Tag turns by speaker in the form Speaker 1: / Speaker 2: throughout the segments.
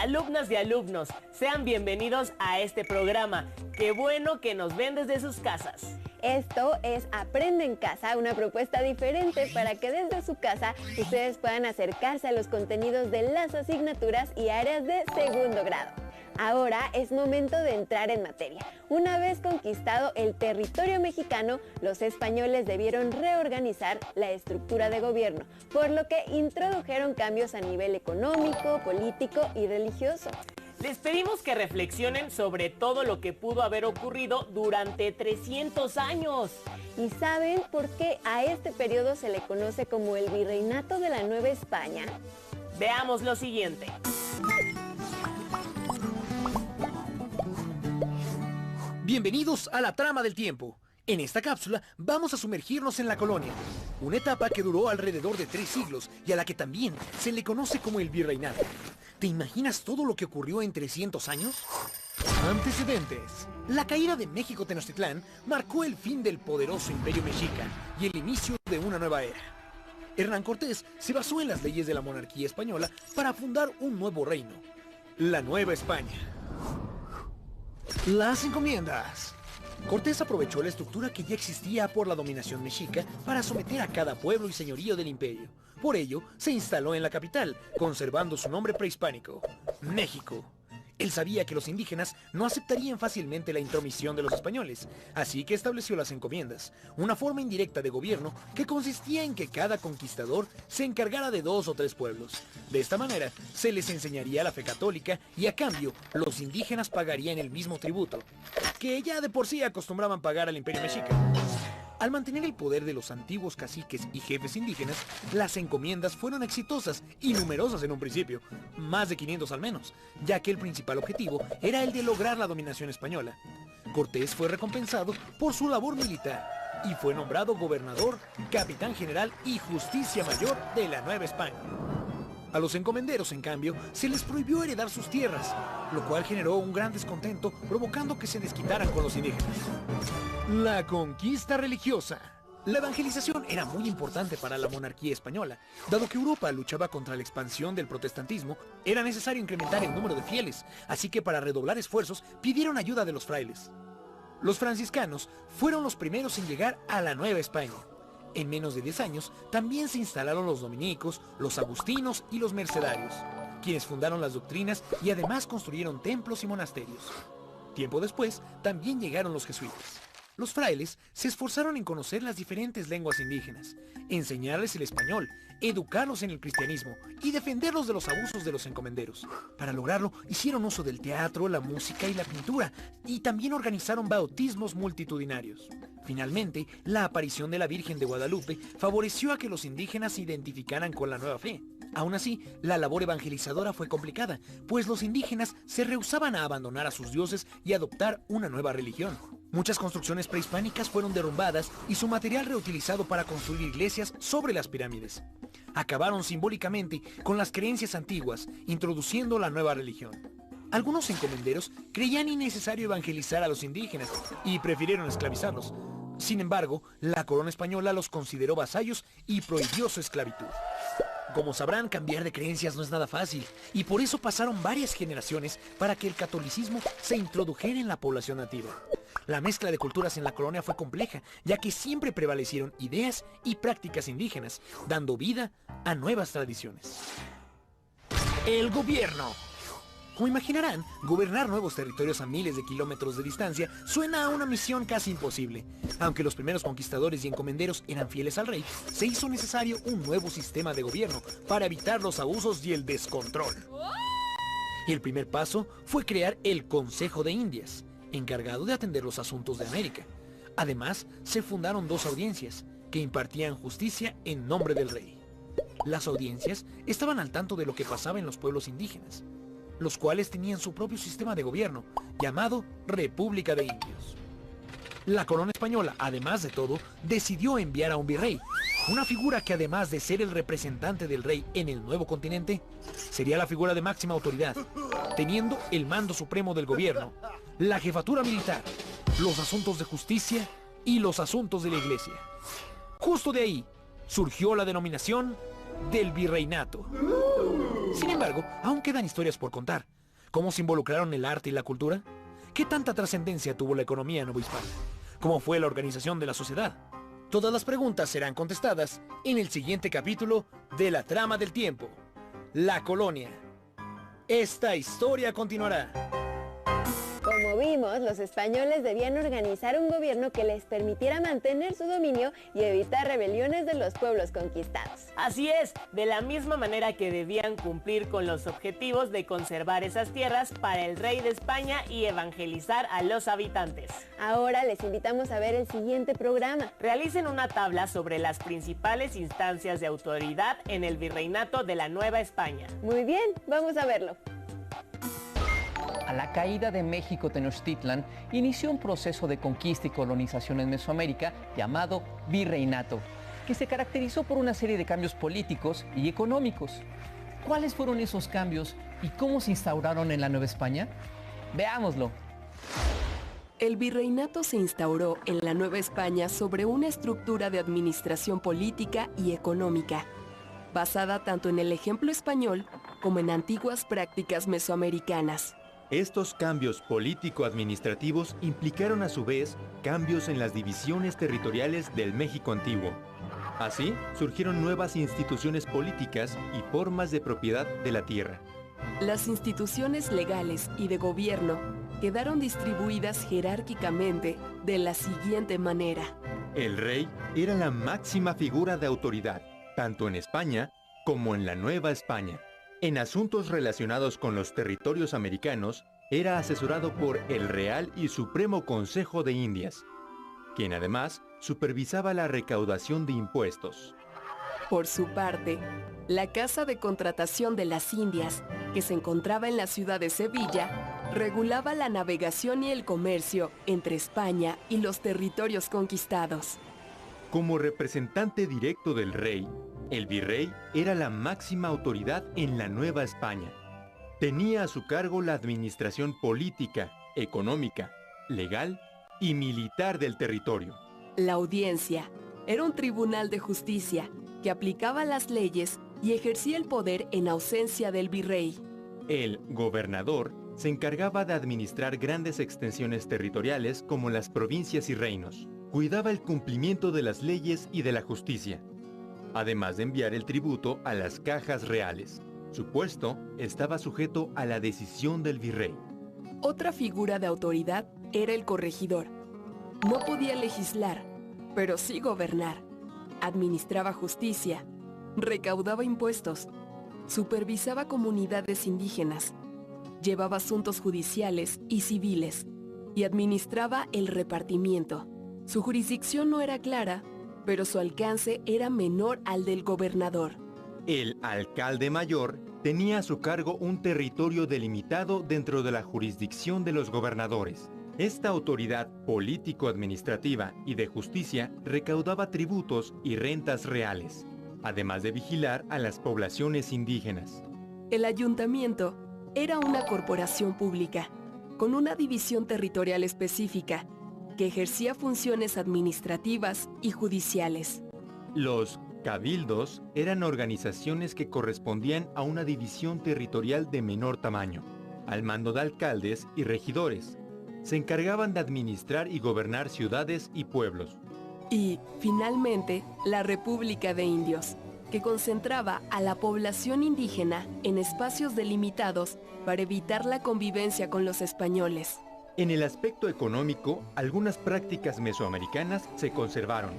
Speaker 1: Alumnas y alumnos, sean bienvenidos a este programa. Qué bueno que nos ven desde sus casas.
Speaker 2: Esto es Aprende en Casa, una propuesta diferente para que desde su casa ustedes puedan acercarse a los contenidos de las asignaturas y áreas de segundo grado. Ahora es momento de entrar en materia. Una vez conquistado el territorio mexicano, los españoles debieron reorganizar la estructura de gobierno, por lo que introdujeron cambios a nivel económico, político y religioso.
Speaker 1: Les pedimos que reflexionen sobre todo lo que pudo haber ocurrido durante 300 años.
Speaker 2: ¿Y saben por qué a este periodo se le conoce como el Virreinato de la Nueva España?
Speaker 1: Veamos lo siguiente.
Speaker 3: Bienvenidos a la trama del tiempo. En esta cápsula vamos a sumergirnos en la colonia, una etapa que duró alrededor de 3 siglos y a la que también se le conoce como el Virreinato. ¿Te imaginas todo lo que ocurrió en 300 años? Antecedentes. La caída de México Tenochtitlán marcó el fin del poderoso imperio mexica y el inicio de una nueva era. Hernán Cortés se basó en las leyes de la monarquía española para fundar un nuevo reino, la Nueva España. Las encomiendas. Cortés aprovechó la estructura que ya existía por la dominación mexica para someter a cada pueblo y señorío del imperio. Por ello, se instaló en la capital, conservando su nombre prehispánico, México. Él sabía que los indígenas no aceptarían fácilmente la intromisión de los españoles, así que estableció las encomiendas, una forma indirecta de gobierno que consistía en que cada conquistador se encargara de 2 o 3 pueblos. De esta manera, se les enseñaría la fe católica y a cambio, los indígenas pagarían el mismo tributo, que ya de por sí acostumbraban pagar al imperio mexica. Al mantener el poder de los antiguos caciques y jefes indígenas, las encomiendas fueron exitosas y numerosas en un principio, más de 500 al menos, ya que el principal objetivo era el de lograr la dominación española. Cortés fue recompensado por su labor militar y fue nombrado gobernador, capitán general y justicia mayor de la Nueva España. A los encomenderos, en cambio, se les prohibió heredar sus tierras, lo cual generó un gran descontento, provocando que se desquitaran con los indígenas. La conquista religiosa. La evangelización era muy importante para la monarquía española. Dado que Europa luchaba contra la expansión del protestantismo, era necesario incrementar el número de fieles, así que para redoblar esfuerzos pidieron ayuda de los frailes. Los franciscanos fueron los primeros en llegar a la Nueva España. En menos de 10 años también se instalaron los dominicos, los agustinos y los mercedarios, quienes fundaron las doctrinas y además construyeron templos y monasterios. Tiempo después también llegaron los jesuitas. Los frailes se esforzaron en conocer las diferentes lenguas indígenas, enseñarles el español, educarlos en el cristianismo y defenderlos de los abusos de los encomenderos. Para lograrlo, hicieron uso del teatro, la música y la pintura, y también organizaron bautismos multitudinarios. Finalmente, la aparición de la Virgen de Guadalupe favoreció a que los indígenas se identificaran con la nueva fe. Aún así, la labor evangelizadora fue complicada, pues los indígenas se rehusaban a abandonar a sus dioses y adoptar una nueva religión. Muchas construcciones prehispánicas fueron derrumbadas y su material reutilizado para construir iglesias sobre las pirámides. Acabaron simbólicamente con las creencias antiguas, introduciendo la nueva religión. Algunos encomenderos creían innecesario evangelizar a los indígenas y prefirieron esclavizarlos. Sin embargo, la corona española los consideró vasallos y prohibió su esclavitud. Como sabrán, cambiar de creencias no es nada fácil, y por eso pasaron varias generaciones para que el catolicismo se introdujera en la población nativa. La mezcla de culturas en la colonia fue compleja, ya que siempre prevalecieron ideas y prácticas indígenas, dando vida a nuevas tradiciones. El gobierno. Como imaginarán, gobernar nuevos territorios a miles de kilómetros de distancia suena a una misión casi imposible. Aunque los primeros conquistadores y encomenderos eran fieles al rey, se hizo necesario un nuevo sistema de gobierno para evitar los abusos y el descontrol. El primer paso fue crear el Consejo de Indias, encargado de atender los asuntos de América. Además, se fundaron 2 audiencias, que impartían justicia en nombre del rey. Las audiencias estaban al tanto de lo que pasaba en los pueblos indígenas, los cuales tenían su propio sistema de gobierno, llamado República de Indios. La corona española, además de todo, decidió enviar a un virrey, una figura que además de ser el representante del rey en el nuevo continente, sería la figura de máxima autoridad, teniendo el mando supremo del gobierno, la jefatura militar, los asuntos de justicia y los asuntos de la iglesia. Justo de ahí surgió la denominación del virreinato. Sin embargo, aún quedan historias por contar. ¿Cómo se involucraron el arte y la cultura? ¿Qué tanta trascendencia tuvo la economía novohispana? ¿Cómo fue la organización de la sociedad? Todas las preguntas serán contestadas en el siguiente capítulo de La Trama del Tiempo, La Colonia. Esta historia continuará.
Speaker 2: Como vimos, los españoles debían organizar un gobierno que les permitiera mantener su dominio y evitar rebeliones de los pueblos conquistados.
Speaker 1: Así es, de la misma manera que debían cumplir con los objetivos de conservar esas tierras para el rey de España y evangelizar a los habitantes.
Speaker 2: Ahora les invitamos a ver el siguiente programa.
Speaker 1: Realicen una tabla sobre las principales instancias de autoridad en el virreinato de la Nueva España.
Speaker 2: Muy bien, vamos a verlo.
Speaker 4: A la caída de México Tenochtitlan inició un proceso de conquista y colonización en Mesoamérica llamado virreinato, que se caracterizó por una serie de cambios políticos y económicos. ¿Cuáles fueron esos cambios y cómo se instauraron en la Nueva España? Veámoslo.
Speaker 5: El virreinato se instauró en la Nueva España sobre una estructura de administración política y económica, basada tanto en el ejemplo español como en antiguas prácticas mesoamericanas.
Speaker 6: Estos cambios político-administrativos implicaron a su vez cambios en las divisiones territoriales del México antiguo. Así, surgieron nuevas instituciones políticas y formas de propiedad de la tierra.
Speaker 5: Las instituciones legales y de gobierno quedaron distribuidas jerárquicamente de la siguiente manera.
Speaker 6: El rey era la máxima figura de autoridad, tanto en España como en la Nueva España. En asuntos relacionados con los territorios americanos, era asesorado por el Real y Supremo Consejo de Indias, quien además supervisaba la recaudación de impuestos.
Speaker 5: Por su parte, la Casa de Contratación de las Indias, que se encontraba en la ciudad de Sevilla, regulaba la navegación y el comercio entre España y los territorios conquistados.
Speaker 6: Como representante directo del rey, el virrey era la máxima autoridad en la Nueva España. Tenía a su cargo la administración política, económica, legal y militar del territorio.
Speaker 5: La audiencia era un tribunal de justicia que aplicaba las leyes y ejercía el poder en ausencia del virrey.
Speaker 6: El gobernador se encargaba de administrar grandes extensiones territoriales como las provincias y reinos. Cuidaba el cumplimiento de las leyes y de la justicia, además de enviar el tributo a las cajas reales. Su puesto estaba sujeto a la decisión del virrey.
Speaker 5: Otra figura de autoridad era el corregidor. No podía legislar, pero sí gobernar. Administraba justicia, recaudaba impuestos, supervisaba comunidades indígenas, llevaba asuntos judiciales y civiles y administraba el repartimiento. Su jurisdicción no era clara, pero su alcance era menor al del gobernador.
Speaker 6: El alcalde mayor tenía a su cargo un territorio delimitado dentro de la jurisdicción de los gobernadores. Esta autoridad político-administrativa y de justicia recaudaba tributos y rentas reales, además de vigilar a las poblaciones indígenas.
Speaker 5: El ayuntamiento era una corporación pública, con una división territorial específica, que ejercía funciones administrativas y judiciales.
Speaker 6: Los cabildos eran organizaciones que correspondían a una división territorial de menor tamaño, al mando de alcaldes y regidores. Se encargaban de administrar y gobernar ciudades y pueblos.
Speaker 5: Y, finalmente, la República de Indios, que concentraba a la población indígena en espacios delimitados para evitar la convivencia con los españoles.
Speaker 6: En el aspecto económico, algunas prácticas mesoamericanas se conservaron,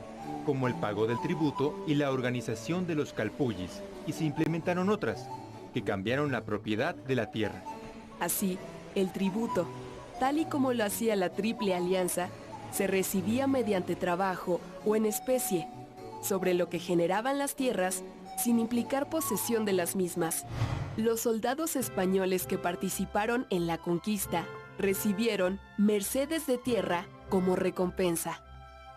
Speaker 6: como el pago del tributo y la organización de los calpullis, y se implementaron otras, que cambiaron la propiedad de la tierra.
Speaker 5: Así, el tributo, tal y como lo hacía la Triple Alianza, se recibía mediante trabajo o en especie, sobre lo que generaban las tierras sin implicar posesión de las mismas. Los soldados españoles que participaron en la conquista recibieron mercedes de tierra como recompensa.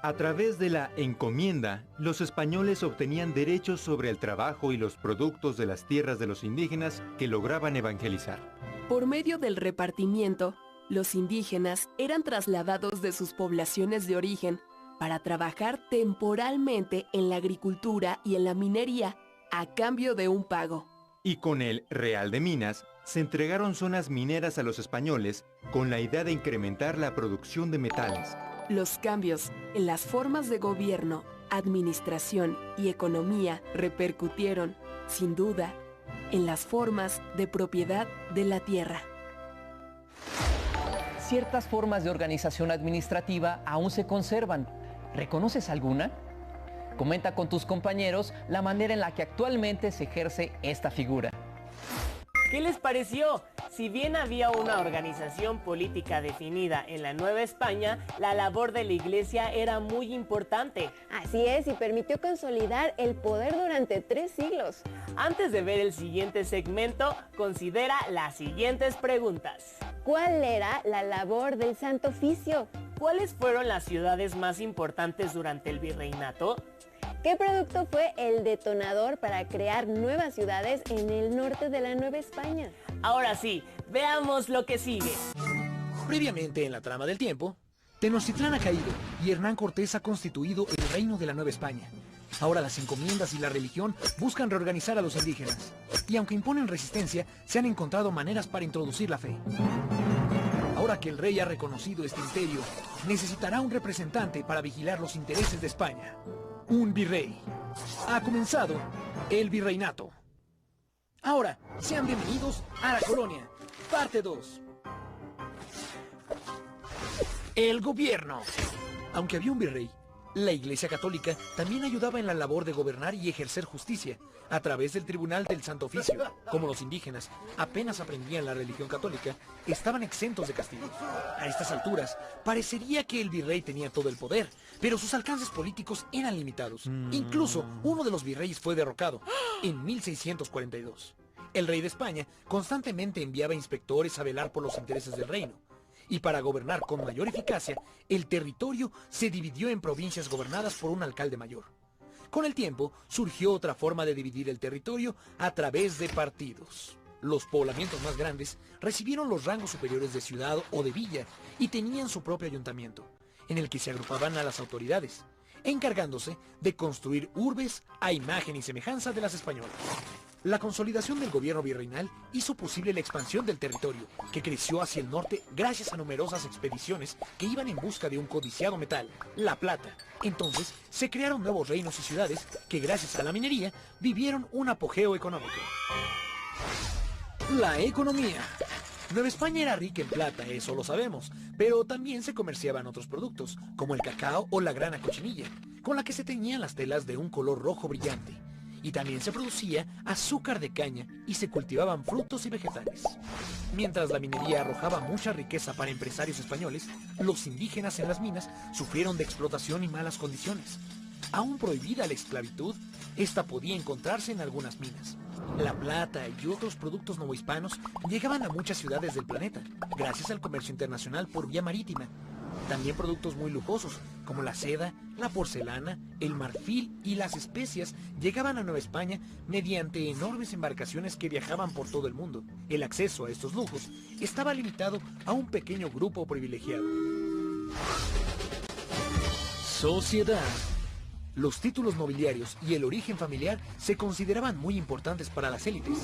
Speaker 6: A través de la encomienda, los españoles obtenían derechos sobre el trabajo y los productos de las tierras de los indígenas que lograban evangelizar.
Speaker 5: Por medio del repartimiento, los indígenas eran trasladados de sus poblaciones de origen para trabajar temporalmente en la agricultura y en la minería a cambio de un pago.
Speaker 6: Y con el Real de Minas se entregaron zonas mineras a los españoles con la idea de incrementar la producción de metales.
Speaker 5: Los cambios en las formas de gobierno, administración y economía repercutieron, sin duda, en las formas de propiedad de la tierra.
Speaker 4: Ciertas formas de organización administrativa aún se conservan. ¿Reconoces alguna? Comenta con tus compañeros la manera en la que actualmente se ejerce esta figura.
Speaker 1: ¿Qué les pareció? Si bien había una organización política definida en la Nueva España, la labor de la Iglesia era muy importante.
Speaker 2: Así es, y permitió consolidar el poder durante 3 siglos.
Speaker 1: Antes de ver el siguiente segmento, considera las siguientes preguntas.
Speaker 2: ¿Cuál era la labor del Santo Oficio?
Speaker 1: ¿Cuáles fueron las ciudades más importantes durante el virreinato?
Speaker 2: ¿Qué producto fue el detonador para crear nuevas ciudades en el norte de la Nueva España?
Speaker 1: Ahora sí, veamos lo que sigue.
Speaker 3: Previamente en la trama del tiempo, Tenochtitlán ha caído y Hernán Cortés ha constituido el reino de la Nueva España. Ahora las encomiendas y la religión buscan reorganizar a los indígenas. Y aunque imponen resistencia, se han encontrado maneras para introducir la fe. Ahora que el rey ha reconocido este imperio, necesitará un representante para vigilar los intereses de España. Un virrey. Ha comenzado el virreinato. Ahora, sean bienvenidos a la colonia. Parte 2. El gobierno. Aunque había un virrey, la Iglesia Católica también ayudaba en la labor de gobernar y ejercer justicia a través del Tribunal del Santo Oficio. Como los indígenas apenas aprendían la religión católica, estaban exentos de castigo. A estas alturas, parecería que el virrey tenía todo el poder, pero sus alcances políticos eran limitados. Incluso uno de los virreyes fue derrocado en 1642. El rey de España constantemente enviaba inspectores a velar por los intereses del reino. Y para gobernar con mayor eficacia, el territorio se dividió en provincias gobernadas por un alcalde mayor. Con el tiempo, surgió otra forma de dividir el territorio a través de partidos. Los poblamientos más grandes recibieron los rangos superiores de ciudad o de villa y tenían su propio ayuntamiento, en el que se agrupaban a las autoridades, encargándose de construir urbes a imagen y semejanza de las españolas. La consolidación del gobierno virreinal hizo posible la expansión del territorio, que creció hacia el norte gracias a numerosas expediciones que iban en busca de un codiciado metal, la plata. Entonces, se crearon nuevos reinos y ciudades que gracias a la minería vivieron un apogeo económico. La economía. Nueva España era rica en plata, eso lo sabemos, pero también se comerciaban otros productos, como el cacao o la grana cochinilla, con la que se teñían las telas de un color rojo brillante. Y también se producía azúcar de caña y se cultivaban frutos y vegetales. Mientras la minería arrojaba mucha riqueza para empresarios españoles, los indígenas en las minas sufrieron de explotación y malas condiciones. Aún prohibida la esclavitud, esta podía encontrarse en algunas minas. La plata y otros productos novohispanos llegaban a muchas ciudades del planeta, gracias al comercio internacional por vía marítima. También productos muy lujosos, como la seda, la porcelana, el marfil y las especias, llegaban a Nueva España mediante enormes embarcaciones que viajaban por todo el mundo. El acceso a estos lujos estaba limitado a un pequeño grupo privilegiado. Sociedad. Los títulos nobiliarios y el origen familiar se consideraban muy importantes para las élites,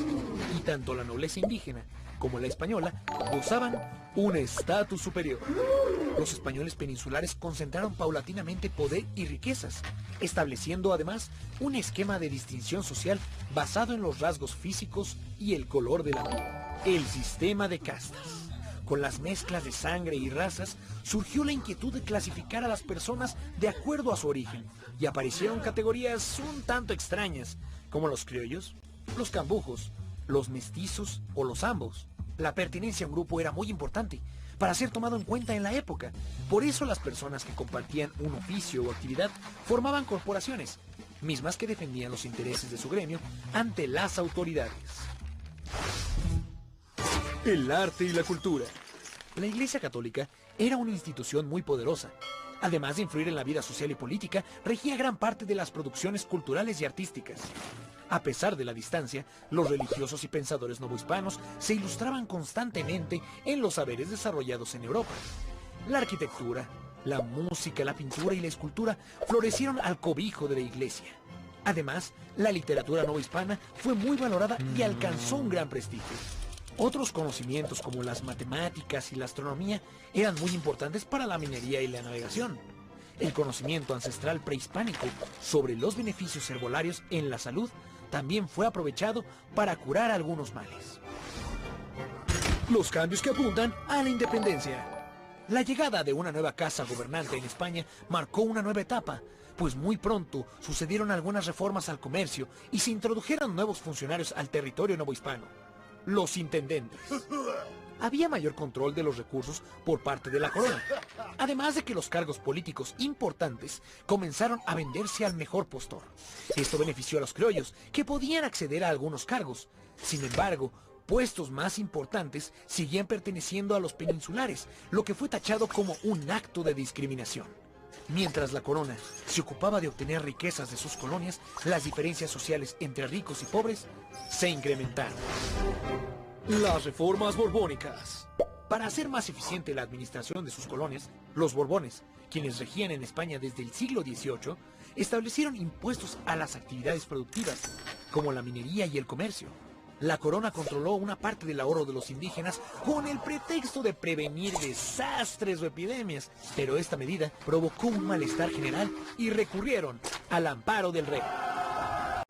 Speaker 3: y tanto la nobleza indígena como la española gozaban un estatus superior. Los españoles peninsulares concentraron paulatinamente poder y riquezas, estableciendo además un esquema de distinción social basado en los rasgos físicos y el color de la piel. El sistema de castas. Con las mezclas de sangre y razas, surgió la inquietud de clasificar a las personas de acuerdo a su origen, y aparecieron categorías un tanto extrañas, como los criollos, los cambujos, los mestizos o los ambos. La pertenencia a un grupo era muy importante para ser tomado en cuenta en la época. Por eso las personas que compartían un oficio o actividad formaban corporaciones, mismas que defendían los intereses de su gremio ante las autoridades. El arte y la cultura. La Iglesia Católica era una institución muy poderosa. Además de influir en la vida social y política, regía gran parte de las producciones culturales y artísticas. A pesar de la distancia, los religiosos y pensadores novohispanos se ilustraban constantemente en los saberes desarrollados en Europa. La arquitectura, la música, la pintura y la escultura florecieron al cobijo de la Iglesia. Además, la literatura novohispana fue muy valorada y alcanzó un gran prestigio. Otros conocimientos como las matemáticas y la astronomía eran muy importantes para la minería y la navegación. El conocimiento ancestral prehispánico sobre los beneficios herbolarios en la salud también fue aprovechado para curar algunos males. Los cambios que apuntan a la independencia. La llegada de una nueva casa gobernante en España marcó una nueva etapa, pues muy pronto sucedieron algunas reformas al comercio y se introdujeron nuevos funcionarios al territorio novohispano, los intendentes. Había mayor control de los recursos por parte de la corona, además de que los cargos políticos importantes comenzaron a venderse al mejor postor. Esto benefició a los criollos, que podían acceder a algunos cargos. Sin embargo, puestos más importantes seguían perteneciendo a los peninsulares, lo que fue tachado como un acto de discriminación. Mientras la corona se ocupaba de obtener riquezas de sus colonias, las diferencias sociales entre ricos y pobres se incrementaron. Las reformas borbónicas. Para hacer más eficiente la administración de sus colonias, los Borbones, quienes regían en España desde el siglo XVIII, establecieron impuestos a las actividades productivas, como la minería y el comercio. La corona controló una parte del ahorro de los indígenas con el pretexto de prevenir desastres o epidemias, pero esta medida provocó un malestar general y recurrieron al amparo del rey.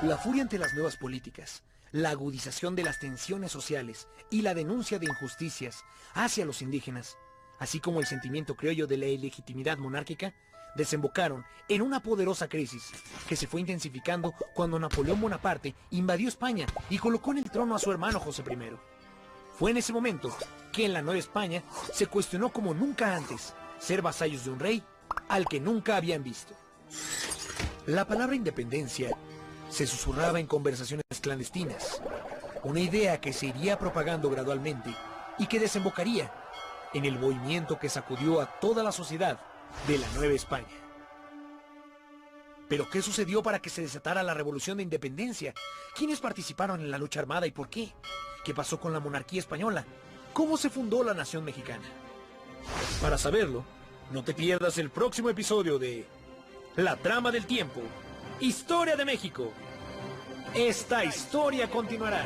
Speaker 3: La furia ante las nuevas políticas, la agudización de las tensiones sociales y la denuncia de injusticias hacia los indígenas, así como el sentimiento criollo de la ilegitimidad monárquica, desembocaron en una poderosa crisis que se fue intensificando cuando Napoleón Bonaparte invadió España y colocó en el trono a su hermano José I. Fue en ese momento que en la Nueva España se cuestionó como nunca antes ser vasallos de un rey al que nunca habían visto. La palabra independencia se susurraba en conversaciones clandestinas, una idea que se iría propagando gradualmente y que desembocaría en el movimiento que sacudió a toda la sociedad de la Nueva España. ¿Pero qué sucedió para que se desatara la Revolución de Independencia? ¿Quiénes participaron en la lucha armada y por qué? ¿Qué pasó con la monarquía española? ¿Cómo se fundó la nación mexicana? Para saberlo, no te pierdas el próximo episodio de La Trama del Tiempo, Historia de México. Esta historia continuará.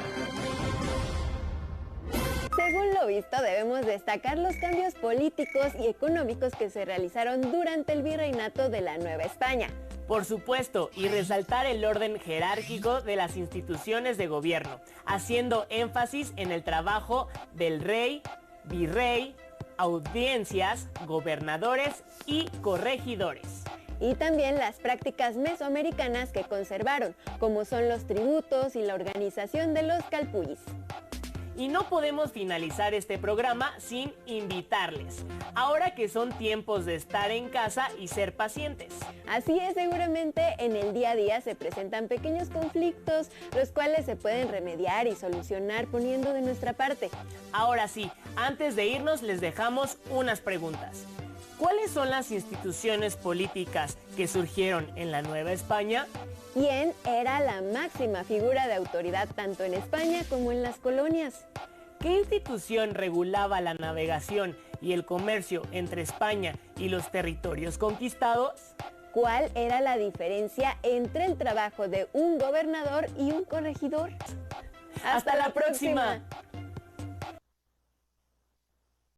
Speaker 2: Según lo visto, debemos destacar los cambios políticos y económicos que se realizaron durante el virreinato de la Nueva España.
Speaker 1: Por supuesto, y resaltar el orden jerárquico de las instituciones de gobierno, haciendo énfasis en el trabajo del rey, virrey, audiencias, gobernadores y corregidores.
Speaker 2: Y también las prácticas mesoamericanas que conservaron, como son los tributos y la organización de los calpullis.
Speaker 1: Y no podemos finalizar este programa sin invitarles, ahora que son tiempos de estar en casa y ser pacientes.
Speaker 2: Así es, seguramente en el día a día se presentan pequeños conflictos, los cuales se pueden remediar y solucionar poniendo de nuestra parte.
Speaker 1: Ahora sí, antes de irnos les dejamos unas preguntas. ¿Cuáles son las instituciones políticas que surgieron en la Nueva España?
Speaker 2: ¿Quién era la máxima figura de autoridad tanto en España como en las colonias?
Speaker 1: ¿Qué institución regulaba la navegación y el comercio entre España y los territorios conquistados?
Speaker 2: ¿Cuál era la diferencia entre el trabajo de un gobernador y un corregidor?
Speaker 1: ¡Hasta la próxima!